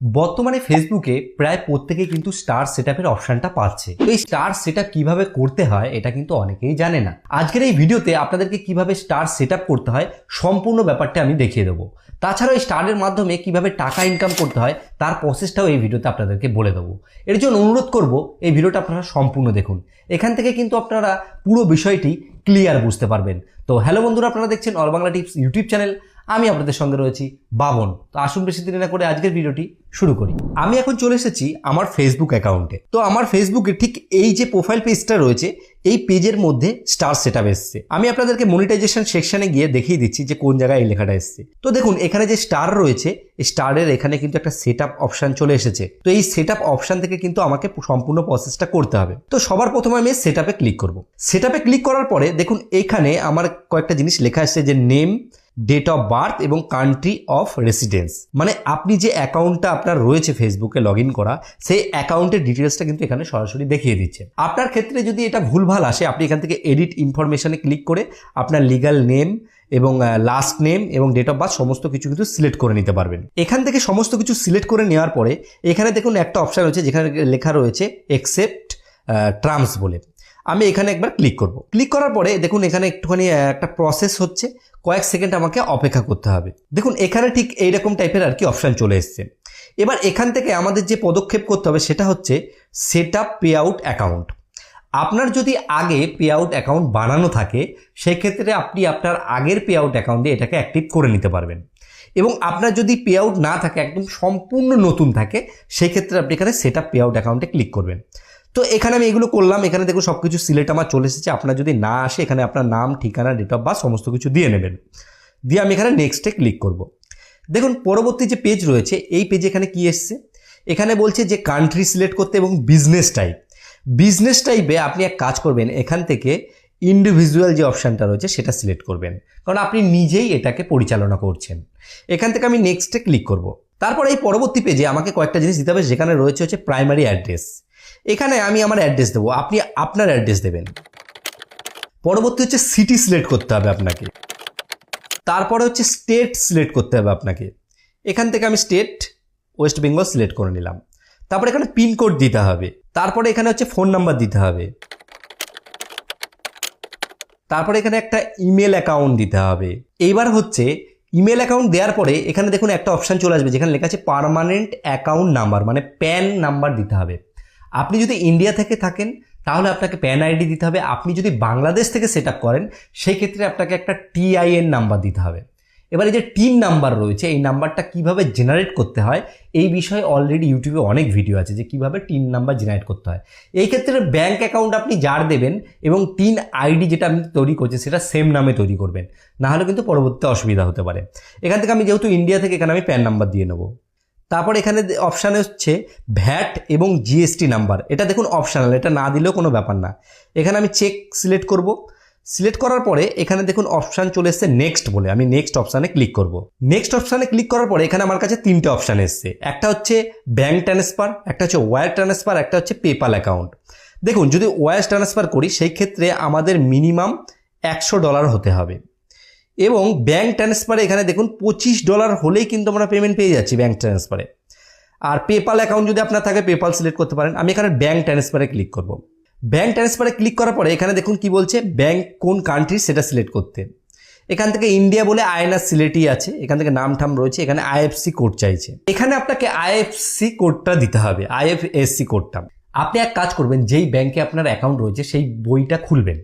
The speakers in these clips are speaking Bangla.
বর্তমানে ফেসবুকে প্রায় প্রত্যেকেই কিন্তু স্টার সেটআপের অপশনটা পাচ্ছে। তো এই স্টার সেটআপ কিভাবে করতে হয় এটা কিন্তু অনেকেই জানে না। আজকের এই ভিডিওতে আপনাদেরকে কিভাবে স্টার সেটআপ করতে হয় সম্পূর্ণ ব্যাপারটা আমি দেখিয়ে দেবো। তাছাড়াও এই স্টারের মাধ্যমে কিভাবে টাকা ইনকাম করতে হয় তার প্রসেসটাও এই ভিডিওতে আপনাদেরকে বলে দেবো। এর জন্য অনুরোধ করব এই ভিডিওটা আপনারা সম্পূর্ণ দেখুন। এখান থেকে কিন্তু আপনারা পুরো বিষয়টি ক্লিয়ার বুঝতে পারবেন। তো হ্যালো বন্ধুরা, আপনারা দেখছেন all Bangla tips YouTube channel. আমি আপনাদের সঙ্গে রয়েছি বাবন। তো আসুন বেশি দেরি না করে আজকের ভিডিওটি শুরু করি। আমি এখন চলে এসেছি আমার ফেসবুক অ্যাকাউন্টে। তো আমার ফেসবুকে ঠিক এই যে প্রোফাইল পেজটা রয়েছে এই পেজের মধ্যে স্টার সেটআপ এসছে। আমি আপনাদেরকে মনিটাইজেশন সেকশনে গিয়ে দেখিয়ে দিচ্ছি যে কোন জায়গায় এই লেখাটা এসছে। তো দেখুন এখানে যে স্টার রয়েছে এই স্টারের এখানে কিন্তু একটা সেটআপ অপশন চলে এসেছে। তো এই সেটআপ অপশন থেকে কিন্তু আমাকে সম্পূর্ণ প্রসেসটা করতে হবে। তো সবার প্রথমে আমি সেটআপে ক্লিক করব। সেটআপে ক্লিক করার পরে দেখুন এখানে আমার কয়েকটা জিনিস লেখা আসছে, যে নেম, ডেট অফ বার্থ এবং কান্ট্রি অফ রেসিডেন্স। মানে আপনি যে অ্যাকাউন্টটা আপনার রয়েছে ফেসবুকে লগ ইন করা, সেই অ্যাকাউন্টের ডিটেলসটা কিন্তু এখানে সরাসরি দেখিয়ে দিচ্ছে। আপনার ক্ষেত্রে যদি এটা ভুলভাল আসে আপনি এখান থেকে এডিট ইনফরমেশনে ক্লিক করে আপনার লিগ্যাল নেম এবং লাস্ট নেম এবং ডেট অফ বার্থ সমস্ত কিছু কিন্তু সিলেক্ট করে নিতে পারবেন। এখান থেকে সমস্ত কিছু সিলেক্ট করে নেওয়ার পরে এখানে দেখুন একটা অপশান রয়েছে যেখানে লেখা রয়েছে অ্যাকসেপ্ট টার্মস বলে। আমি এখানে একবার ক্লিক করব। ক্লিক করার পরে দেখুন এখানে একটুখানি একটা প্রসেস হচ্ছে, কয়েক সেকেন্ড আমাকে অপেক্ষা করতে হবে। দেখুন এখানে ঠিক এইরকম টাইপের আর কি অপশান চলে এসছে। এবার এখান থেকে আমাদের যে পদক্ষেপ করতে হবে সেটা হচ্ছে set up pay out account. আপনার যদি আগে পে আউট অ্যাকাউন্ট বানানো থাকে সেক্ষেত্রে আপনি আপনার আগের পে আউট অ্যাকাউন্ট দিয়ে এটাকে অ্যাক্টিভ করে নিতে পারবেন। এবং আপনার যদি পে আউট না থাকে, একদম সম্পূর্ণ নতুন থাকে, সেক্ষেত্রে আপনি এখানে সেট আপ পে আউট অ্যাকাউন্টে ক্লিক করবেন। তো এখানে আমি এগুলো করলাম। এখানে দেখুন সব কিছু সিলেক্ট আমার চলে এসেছে। আপনার যদি না আসে এখানে আপনার নাম, ঠিকানা, ডেট অফ বার্থ সমস্ত কিছু দিয়ে নেবেন। দিয়ে আমি এখানে নেক্সটে ক্লিক করব। দেখুন পরবর্তী যে পেজ রয়েছে এই পেজে এখানে কি এসছে, এখানে বলছে যে কান্ট্রি সিলেক্ট করতে এবং বিজনেস টাইপ। বিজনেস টাইপে আপনি এক কাজ করবেন, এখান থেকে ইন্ডিভিজুয়াল যে অপশানটা রয়েছে সেটা সিলেক্ট করবেন, কারণ আপনি নিজেই এটাকে পরিচালনা করছেন। এখান থেকে আমি নেক্সটে ক্লিক করব। তারপর এই পরবর্তী পেজে আমাকে কয়েকটা জিনিস দিতে হবে, যেখানে রয়েছে হচ্ছে প্রাইমারি অ্যাড্রেস। এখানে আমি আমার অ্যাড্রেস দেবো, আপনি আপনার অ্যাড্রেস দেবেন। পরবর্তী হচ্ছে সিটি সিলেক্ট করতে হবে আপনাকে। তারপরে হচ্ছে স্টেট সিলেক্ট করতে হবে আপনাকে। এখান থেকে আমি স্টেট ওয়েস্ট বেঙ্গল সিলেক্ট করে নিলাম। তারপরে এখানে পিনকোড দিতে হবে। তারপরে এখানে হচ্ছে ফোন নাম্বার দিতে হবে। তারপরে এখানে একটা ইমেল অ্যাকাউন্ট দিতে হবে। এইবার হচ্ছে ইমেল অ্যাকাউন্ট দেওয়ার পরে এখানে দেখুন একটা অপশান চলে আসবে যেখানে লেখা আছে পার্মানেন্ট অ্যাকাউন্ট নাম্বার, মানে প্যান নাম্বার দিতে হবে। আপনি যদি ইন্ডিয়া থেকে থাকেন তাহলে আপনাকে প্যান আইডি দিতে হবে। আপনি যদি বাংলাদেশ থেকে সেট আপ করেন সেই ক্ষেত্রে আপনাকে একটা টিআইএন নাম্বার দিতে হবে। এবার এই যে টিন নাম্বার রয়েছে এই নাম্বারটা কিভাবে জেনারেট করতে হয় এই বিষয়ে অলরেডি ইউটিউবে অনেক ভিডিও আছে যে কিভাবে টিন নাম্বার জেনারেট করতে হয়। এই ক্ষেত্রে ব্যাঙ্ক অ্যাকাউন্ট আপনি যার দেবেন এবং টিন আইডি যেটা আপনি তৈরি করছেন সেটা সেম নামে তৈরি করবেন, না হলে কিন্তু পরবর্তীতে অসুবিধা হতে পারে। এখান থেকে আমি যেহেতু ইন্ডিয়া থেকে এখানে আমি প্যান নাম্বার দিয়ে নেবো। তারপর এখানে অপশানে হচ্ছে ভ্যাট এবং জিএসটি নাম্বার। এটা দেখুন অপশনাল, এটা না দিলেও কোনো ব্যাপার না। এখানে আমি চেক সিলেক্ট করব। সিলেক্ট করার পরে এখানে দেখুন অপশান চলে এসছে নেক্সট বলে, আমি নেক্সট অপশানে ক্লিক করব। নেক্সট অপশানে ক্লিক করার পরে এখানে আমার কাছে তিনটে অপশান এসছে। একটা হচ্ছে ব্যাঙ্ক ট্রান্সফার, একটা হচ্ছে ওয়্যার ট্রান্সফার, একটা হচ্ছে পেপাল অ্যাকাউন্ট। দেখুন যদি ওয়্যার ট্রান্সফার করি সেই ক্ষেত্রে আমাদের মিনিমাম $100 হতে হবে। এবং ব্যাঙ্ক ট্রান্সফারে এখানে দেখুন $25 হলেই কিন্তু আমরা পেমেন্ট পেয়ে যাচ্ছি ব্যাঙ্ক ট্রান্সফারে। আর পেপাল অ্যাকাউন্ট যদি আপনার থাকে পেপাল সিলেক্ট করতে পারেন। আমি এখানে ব্যাঙ্ক ট্রান্সফারে ক্লিক করব। ব্যাঙ্ক ট্রান্সফারে ক্লিক করার পরে এখানে দেখুন কি বলছে, ব্যাঙ্ক কোন কান্ট্রি সেটা সিলেক্ট করতে। এখান থেকে ইন্ডিয়া বলে আইএনআর সিলেটই আছে। এখান থেকে নাম ঠাম রয়েছে। এখানে আইএফসি কোড চাইছে, এখানে আপনাকে আইএফসি কোডটা দিতে হবে, আইএফএসসি কোডটা। আপনি এক কাজ করবেন, যেই ব্যাঙ্কে আপনার অ্যাকাউন্ট রয়েছে সেই বইটা খুলবেন,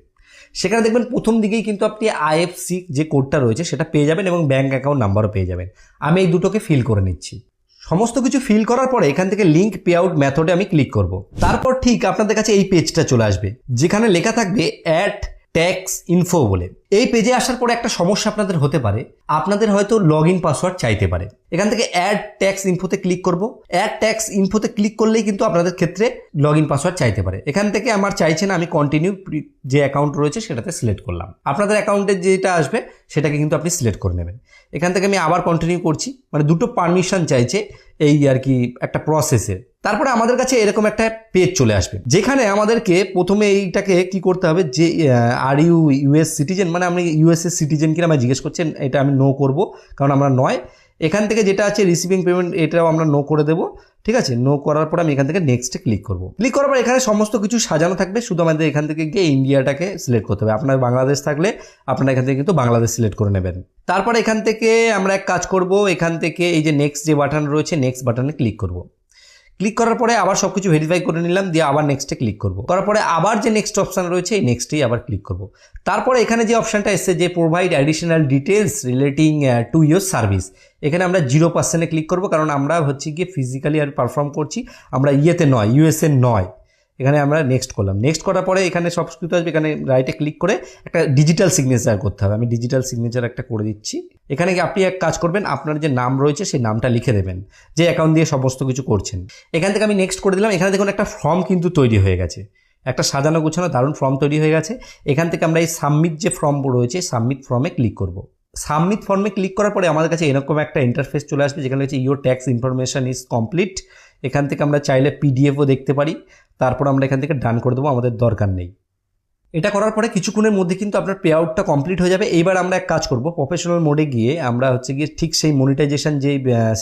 সেখানে দেখবেন প্রথম দিকেই কিন্তু আপনি আইএফসি যে কোডটা রয়েছে সেটা পেয়ে যাবেন এবং ব্যাঙ্ক অ্যাকাউন্ট নাম্বারও পেয়ে যাবেন। আমি এই দুটোকে ফিল করে নিচ্ছি। সমস্ত কিছু ফিল করার পরে এখান থেকে লিঙ্ক পে আউট মেথডে আমি ক্লিক করব। তারপর ঠিক আপনাদের কাছে এই পেজটা চলে আসবে যেখানে লেখা থাকবে অ্যাড ট্যাক্স ইনফো বলে। এই পেজে আসার পরে একটা সমস্যা আপনাদের হতে পারে, আপনাদের হয়তো লগ ইন পাসওয়ার্ড চাইতে পারে। এখান থেকে অ্যাড ট্যাক্স ইনফোতে ক্লিক করব। অ্যাড ট্যাক্স ইনফোতে ক্লিক করলেই কিন্তু আপনাদের ক্ষেত্রে লগ ইন পাসওয়ার্ড চাইতে পারে। এখান থেকে আমার চাইছে না, আমি কন্টিনিউ যে অ্যাকাউন্ট রয়েছে সেটাতে সিলেক্ট করলাম। আপনাদের অ্যাকাউন্টে যেটা আসবে সেটাকে কিন্তু আপনি সিলেক্ট করে নেবেন। এখান থেকে আমি আবার কন্টিনিউ করছি, মানে দুটো পারমিশন চাইছে এই আর কি একটা প্রসেসে। তারপরে আমাদের কাছে এরকম একটা পেজ চলে আসবে যেখানে আমাদেরকে প্রথমে এইটাকে কি করতে হবে, যে আর ইউ ইউএস সিটিজেন, মানে আপনি ইউএসএ সিটিজেন কিনা আমায় জিজ্ঞেস করছেন, এটা আমি নো করব কারণ আমরা নয়। এখান থেকে যেটা আছে রিসিভিং পেমেন্ট, এটাও আমরা নো করে দেবো। ঠিক আছে, নো করার পর আমি এখান থেকে নেক্সটে ক্লিক করব। ক্লিক করার পর এখানে সমস্ত কিছু সাজানো থাকবে, শুধু আমাদের এখান থেকে গিয়ে ইন্ডিয়াটাকে সিলেক্ট করতে হবে। আপনার বাংলাদেশ থাকলে আপনারা এখান থেকে কিন্তু বাংলাদেশ সিলেক্ট করে নেবেন। তারপর এখান থেকে আমরা এক কাজ করব, এখান থেকে এই যে নেক্সট যে বাটন রয়েছে নেক্সট বাটনে ক্লিক করব। ক্লিক করার পরে আবার সব কিছু ভেরিফাই করে নিলাম, দিয়ে আবার নেক্সটে ক্লিক করব। করার পরে আবার যে নেক্সট অপশান রয়েছে এই নেক্সটেই আবার ক্লিক করব। তারপরে এখানে যে অপশানটা এসছে যে provide additional details relating to your service, এখানে আমরা 0%-এ ক্লিক করব, কারণ আমরা হচ্ছে গিয়ে ফিজিক্যালি আর পারফর্ম করছি, আমরা ইয়েতে নয়, ইউএসএ নয়। এখানে আমরা নেক্সট করলাম। নেক্সট করার পরে এখানে সব কিছু আসবে, এখানে রাইটে ক্লিক করে একটা ডিজিটাল সিগনেচার করতে হবে। আমি ডিজিটাল সিগনেচার একটা করে দিচ্ছি। এখানে আপনি এক কাজ করবেন, আপনার যে নাম রয়েছে সেই নামটা লিখে দেবেন, যে অ্যাকাউন্ট দিয়ে সমস্ত কিছু করছেন। এখান থেকে আমি নেক্সট করে দিলাম। এখানে দেখুন একটা ফর্ম কিন্তু তৈরি হয়ে গেছে, একটা সাজানো গোছানো দারুণ ফর্ম তৈরি হয়ে গেছে। এখান থেকে আমরা এই সাবমিট যে ফর্ম রয়েছে সাবমিট ফর্মে ক্লিক করব। সাবমিট ফর্মে ক্লিক করার পরে আমাদের কাছে এরকম একটা ইন্টারফেস চলে আসবে, যেখানে হচ্ছে your tax information is complete. এখান থেকে আমরা চাইলে পিডিএফও দেখতে পারি, তারপর আমরা এখান থেকে ডান করে দেবো, আমাদের দরকার নেই। এটা করার পরে কিছুক্ষণের মধ্যে কিন্তু আপনার পে আউটটা কমপ্লিট হয়ে যাবে। এইবার আমরা এক কাজ করব, প্রফেশনাল মোডে গিয়ে আমরা হচ্ছে গিয়ে ঠিক সেই মনিটাইজেশন যে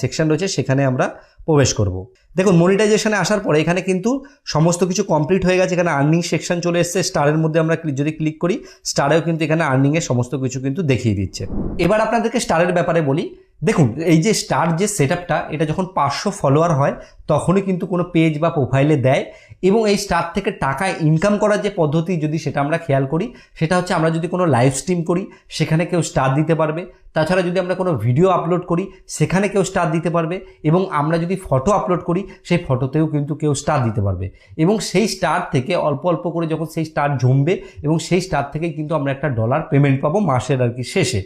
সেকশন রয়েছে সেখানে আমরা প্রবেশ করব। দেখুন মনিটাইজেশনে আসার পরে এখানে কিন্তু সমস্ত কিছু কমপ্লিট হয়ে গেছে। এখানে আর্নিং সেকশন চলে এসেছে, স্টারের মধ্যে আমরা যদি ক্লিক করি স্টারেও কিন্তু এখানে আর্নিংয়ের সমস্ত কিছু কিন্তু দেখিয়ে দিচ্ছে। এবার আপনাদেরকে স্টারের ব্যাপারে বলি। দেখুন এই যে স্টার যে সেটআপটা, এটা যখন 500 ফলোয়ার হয় তখনই কিন্তু কোনো পেজ বা প্রোফাইলে দেয়। এবং এই স্টার থেকে টাকা ইনকাম করার যে পদ্ধতি যদি সেটা আমরা খেয়াল করি, সেটা হচ্ছে আমরা যদি কোনো লাইভ স্ট্রিম করি সেখানে কেউ স্টার দিতে পারবে। তাছাড়া যদি আমরা কোনো ভিডিও আপলোড করি সেখানে কেউ স্টার দিতে পারবে। এবং আমরা যদি ফটো আপলোড করি সেই ফটোতেও কিন্তু কেউ স্টার দিতে পারবে। এবং সেই স্টার থেকে অল্প অল্প করে যখন সেই স্টার জমবে, এবং সেই স্টার থেকেই কিন্তু আমরা একটা ডলার পেমেন্ট পাবো মাসের আর কি শেষে।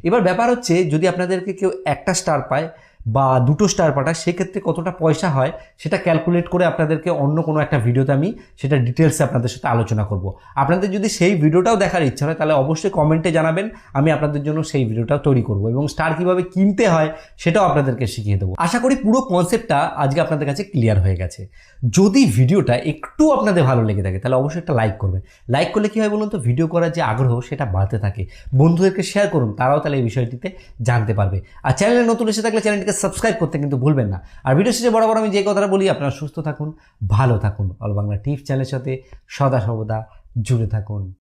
এবার ব্যাপার হচ্ছে যদি আপনাদেরকে কেউ একটা স্টার পায় বা দুটো স্টার পাঠায়, সেক্ষেত্রে কতটা পয়সা হয় সেটা ক্যালকুলেট করে আপনাদেরকে অন্য কোনো একটা ভিডিওতে আমি সেটা ডিটেলসে আপনাদের সাথে আলোচনা করব। আপনাদের যদি সেই ভিডিওটাও দেখার ইচ্ছা হয় তাহলে অবশ্যই কমেন্টে জানাবেন, আমি আপনাদের জন্য সেই ভিডিওটাও তৈরি করব এবং স্টার কীভাবে কিনতে হয় সেটাও আপনাদেরকে শিখিয়ে দেবো। আশা করি পুরো কনসেপ্টটা আজকে আপনাদের কাছে ক্লিয়ার হয়ে গেছে। যদি ভিডিওটা একটু আপনাদের ভালো লেগে থাকে তাহলে অবশ্যই একটা লাইক করবেন। লাইক করলে কী হয় বলুন তো, ভিডিও করার যে আগ্রহ সেটা বাড়তে থাকে। বন্ধুদেরকে শেয়ার করুন, তারাও তাহলে এই বিষয়টিতে জানতে পারবে। আর চ্যানেলে নতুন এসে থাকলে চ্যানেলটিকে সাবস্ক্রাইব করতে কিন্তু ভুলবেন না। আর ভিডিও শেষে বরাবর আমি যে কথাটা বলি, আপনারা সুস্থ থাকুন, ভালো থাকুন, অল বাংলা টিপস চ্যানেলের সাথে সদা সর্বদা জুড়ে থাকুন।